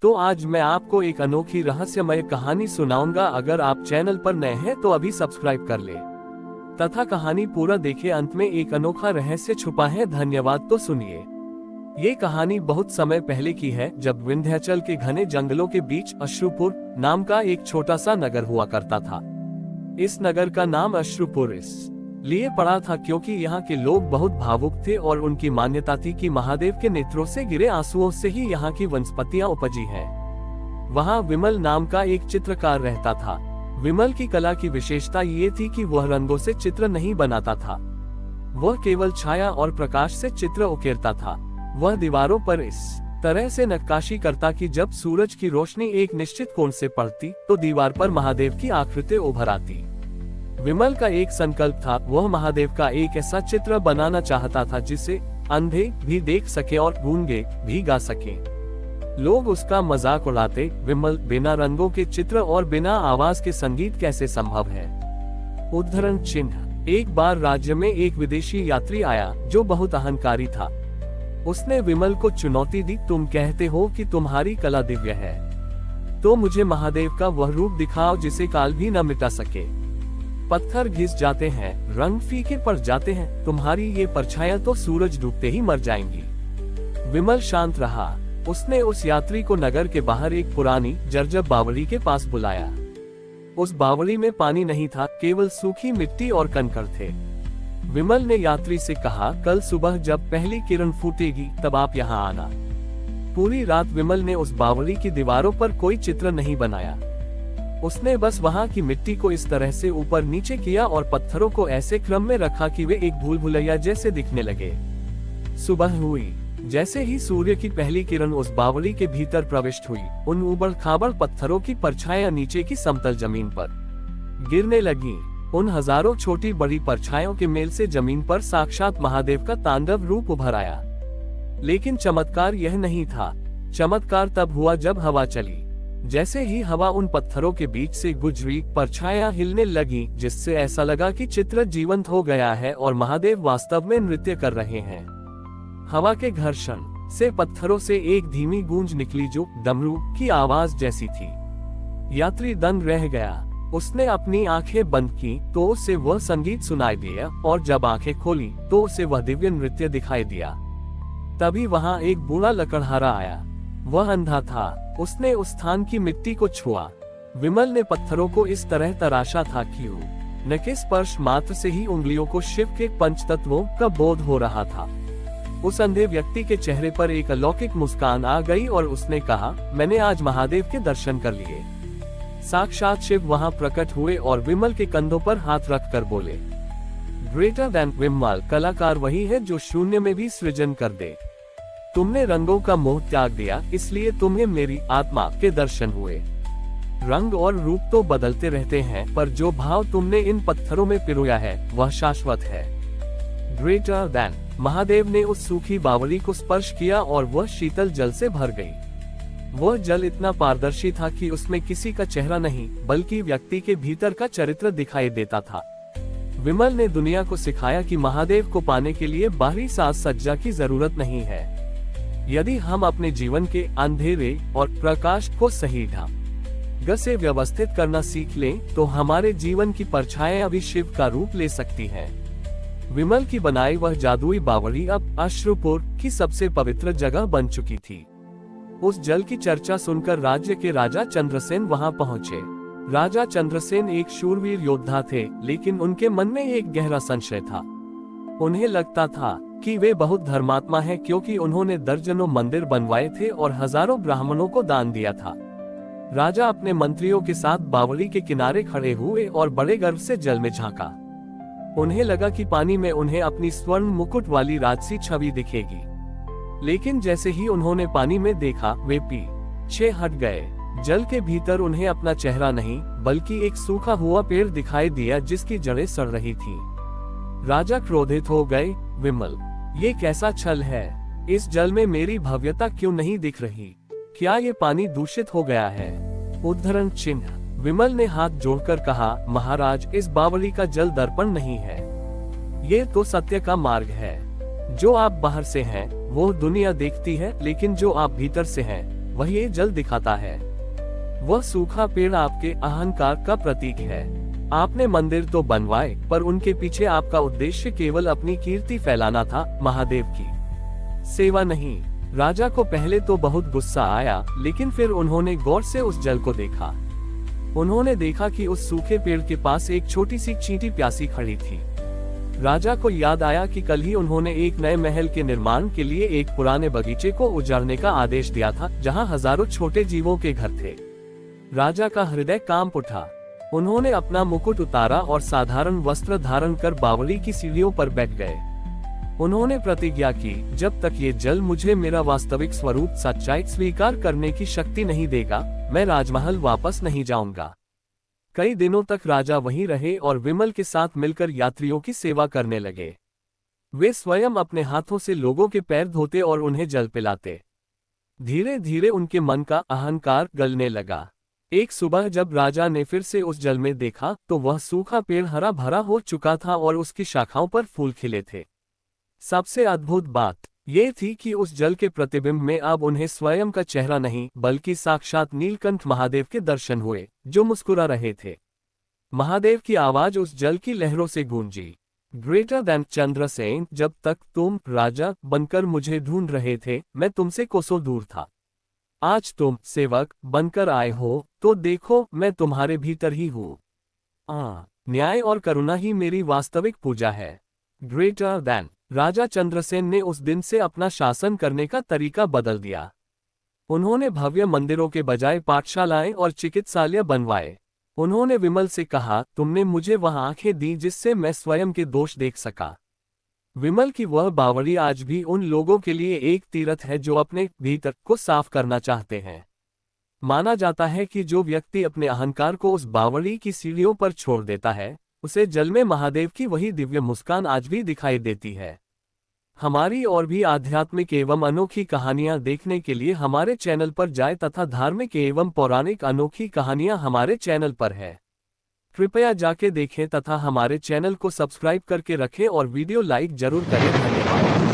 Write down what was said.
तो आज मैं आपको एक अनोखी रहस्यमय कहानी सुनाऊंगा। अगर आप चैनल पर नए हैं तो अभी सब्सक्राइब कर ले तथा कहानी पूरा देखें। अंत में एक अनोखा रहस्य छुपा है। धन्यवाद। तो सुनिए। ये कहानी बहुत समय पहले की है, जब विंध्याचल के घने जंगलों के बीच अश्रुपुर नाम का एक छोटा सा नगर हुआ करता था। इस नगर का नाम अश्रुपुर इसलिए पड़ा था क्योंकि यहाँ के लोग बहुत भावुक थे और उनकी मान्यता थी कि महादेव के नेत्रों से गिरे आंसुओं से ही यहाँ की वनस्पतियाँ उपजी हैं। वहाँ विमल नाम का एक चित्रकार रहता था। विमल की कला की विशेषता ये थी कि वह रंगों से चित्र नहीं बनाता था, वह केवल छाया और प्रकाश से चित्र उकेरता था। वह दीवारों पर इस तरह से नक्काशी करता कि जब सूरज की रोशनी एक निश्चित कोण से पड़ती तो दीवार पर महादेव की आकृति उभर आती। विमल का एक संकल्प था, वह महादेव का एक ऐसा चित्र बनाना चाहता था जिसे अंधे भी देख सके और गूंगे भी गा सके। लोग उसका मजाक उड़ाते, विमल, बिना रंगों के चित्र और बिना आवाज के संगीत कैसे संभव है। उद्धरण चिन्ह। एक बार राज्य में एक विदेशी यात्री आया जो बहुत अहंकारी था। उसने विमल को चुनौती दी, तुम कहते हो कि तुम्हारी कला दिव्य है, तो मुझे महादेव का वह रूप दिखाओ जिसे काल भी न मिटा सके। पत्थर घिस जाते हैं, रंग फीके पड़ जाते हैं, तुम्हारी ये परछाइयां तो सूरज डूबते ही मर जाएंगी। विमल शांत रहा। उसने उस यात्री को नगर के बाहर एक पुरानी जर्जर बावड़ी के पास बुलाया। उस बावड़ी में पानी नहीं था, केवल सूखी मिट्टी और कंकड़ थे। विमल ने यात्री से कहा, कल सुबह जब पहली किरण फूटेगी तब आप यहाँ आना। पूरी रात विमल ने उस बावड़ी की दीवारों पर कोई चित्र नहीं बनाया। उसने बस वहाँ की मिट्टी को इस तरह से ऊपर नीचे किया और पत्थरों को ऐसे क्रम में रखा कि वे एक भूल भुलैया जैसे दिखने लगे। सुबह हुई। जैसे ही सूर्य की पहली किरण उस बावड़ी के भीतर प्रविष्ट हुई, उन उबड़ खाबड़ पत्थरों की परछाइयां नीचे की समतल जमीन पर गिरने लगी। उन हजारों छोटी बड़ी परछाइयों के मेल से जमीन पर साक्षात महादेव का तांडव रूप उभर आया। लेकिन चमत्कार यह नहीं था। चमत्कार तब हुआ जब हवा चली। जैसे ही हवा उन पत्थरों के बीच से गुजरी, परछाइयां हिलने लगी, जिससे ऐसा लगा कि चित्र जीवंत हो गया है और महादेव वास्तव में नृत्य कर रहे हैं। हवा के घर्षण से पत्थरों से एक धीमी गूंज निकली जो डमरू की आवाज जैसी थी। यात्री दंग रह गया। उसने अपनी आंखें बंद की तो उसे वह संगीत सुनाई दिया और जब आंखें खोली तो उसे वह दिव्य नृत्य दिखाई दिया। तभी वहां एक बूढ़ा लकड़हारा आया। वह अंधा था। उसने उस स्थान की मिट्टी को छुआ। विमल ने पत्थरों को इस तरह तराशा था कि उनके स्पर्श मात्र से ही उंगलियों को शिव के पंचतत्वों का बोध हो रहा था। उस अंधे व्यक्ति के चेहरे पर एक अलौकिक मुस्कान आ गई और उसने कहा, मैंने आज महादेव के दर्शन कर लिए। साक्षात शिव वहां प्रकट हुए और विमल के कंधों पर हाथ रखकर बोले, ग्रेटर देन विमल, कलाकार वही है जो शून्य में भी सृजन कर दे। तुमने रंगों का मोह त्याग दिया, इसलिए तुम्हें मेरी आत्मा के दर्शन हुए। रंग और रूप तो बदलते रहते हैं, पर जो भाव तुमने इन पत्थरों में पिरोया है वह शाश्वत है। Greater than. महादेव ने उस सूखी बावड़ी को स्पर्श किया और वह शीतल जल से भर गई। वह जल इतना पारदर्शी था कि उसमें किसी का चेहरा नहीं बल्कि व्यक्ति के भीतर का चरित्र दिखाई देता था। विमल ने दुनिया को सिखाया कि महादेव को पाने के लिए बाहरी साज सज्जा की जरूरत नहीं है। यदि हम अपने जीवन के अंधेरे और प्रकाश को सही ढंग से व्यवस्थित करना सीख लें तो हमारे जीवन की परछाइयां भी शिव का रूप ले सकती हैं। विमल की बनाई वह जादुई बावड़ी अब अश्रुपुर की सबसे पवित्र जगह बन चुकी थी। उस जल की चर्चा सुनकर राज्य के राजा चंद्रसेन वहां पहुंचे। राजा चंद्रसेन एक शूरवीर योद्धा थे, लेकिन उनके मन में एक गहरा संशय था। उन्हें लगता था कि वे बहुत धर्मात्मा हैं क्योंकि उन्होंने दर्जनों मंदिर बनवाए थे और हजारों ब्राह्मणों को दान दिया था। राजा अपने मंत्रियों के साथ बावड़ी के किनारे खड़े हुए और बड़े गर्व से जल में झांका। उन्हें लगा कि पानी में उन्हें अपनी स्वर्ण मुकुट वाली राजसी छवि दिखेगी। लेकिन जैसे ही उन्होंने पानी में देखा, वे पीछे हट गए। जल के भीतर उन्हें अपना चेहरा नहीं बल्कि एक सूखा हुआ पेड़ दिखाई दिया जिसकी जड़ें सड़ रही थी। राजा क्रोधित हो गए, विमल, ये कैसा छल है? इस जल में मेरी भव्यता क्यों नहीं दिख रही? क्या ये पानी दूषित हो गया है? उद्धरण चिन्ह। विमल ने हाथ जोड़कर कहा, महाराज, इस बावड़ी का जल दर्पण नहीं है, ये तो सत्य का मार्ग है। जो आप बाहर से हैं वो दुनिया देखती है, लेकिन जो आप भीतर से हैं वह ये जल दिखाता है। वह सूखा पेड़ आपके अहंकार का प्रतीक है। आपने मंदिर तो बनवाए, पर उनके पीछे आपका उद्देश्य केवल अपनी कीर्ति फैलाना था, महादेव की सेवा नहीं। राजा को पहले तो बहुत गुस्सा आया, लेकिन फिर उन्होंने गौर से उस जल को देखा। उन्होंने देखा कि उस सूखे पेड़ के पास एक छोटी सी चींटी प्यासी खड़ी थी। राजा को याद आया कि कल ही उन्होंने एक नए महल के निर्माण के लिए एक पुराने बगीचे को उजाड़ने का आदेश दिया था, जहां हजारों छोटे जीवों के घर थे। राजा का हृदय कांप उठा। उन्होंने अपना मुकुट उतारा और साधारण वस्त्र धारण कर बावड़ी की सीढ़ियों पर बैठ गए। उन्होंने प्रतिज्ञा की, जब तक ये जल मुझे मेरा वास्तविक स्वरूप सच्चाई स्वीकार करने की शक्ति नहीं देगा, मैं राजमहल वापस नहीं जाऊंगा। कई दिनों तक राजा वहीं रहे और विमल के साथ मिलकर यात्रियों की सेवा करने लगे। वे स्वयं अपने हाथों से लोगों के पैर धोते और उन्हें जल पिलाते। धीरे धीरे उनके मन का अहंकार गलने लगा। एक सुबह जब राजा ने फिर से उस जल में देखा, तो वह सूखा पेड़ हरा भरा हो चुका था और उसकी शाखाओं पर फूल खिले थे। सबसे अद्भुत बात ये थी कि उस जल के प्रतिबिंब में अब उन्हें स्वयं का चेहरा नहीं, बल्कि साक्षात नीलकंठ महादेव के दर्शन हुए, जो मुस्कुरा रहे थे। महादेव की आवाज उस जल की लहरों से गूंजी, ग्रेटर देन चंद्रसेन, जब तक तुम राजा बनकर मुझे ढूंढ रहे थे, मैं तुमसे कोसों दूर था। आज तुम सेवक बनकर आए हो, तो देखो मैं तुम्हारे भीतर ही हूँ। न्याय और करुणा ही मेरी वास्तविक पूजा है। Greater than. राजा चंद्रसेन ने उस दिन से अपना शासन करने का तरीका बदल दिया। उन्होंने भव्य मंदिरों के बजाय पाठशालाएं और चिकित्सालय बनवाए। उन्होंने विमल से कहा, तुमने मुझे वह आंखें दी जिससे मैं स्वयं के दोष देख सका। विमल की वह बावड़ी आज भी उन लोगों के लिए एक तीर्थ है जो अपने भीतर को साफ करना चाहते हैं। माना जाता है कि जो व्यक्ति अपने अहंकार को उस बावड़ी की सीढ़ियों पर छोड़ देता है, उसे जल में महादेव की वही दिव्य मुस्कान आज भी दिखाई देती है। हमारी और भी आध्यात्मिक एवं अनोखी कहानियां देखने के लिए हमारे चैनल पर जाएं तथा धार्मिक एवं पौराणिक अनोखी कहानियां हमारे चैनल पर है। कृपया जाके देखें तथा हमारे चैनल को सब्सक्राइब करके रखें और वीडियो लाइक जरूर करें। धन्यवाद।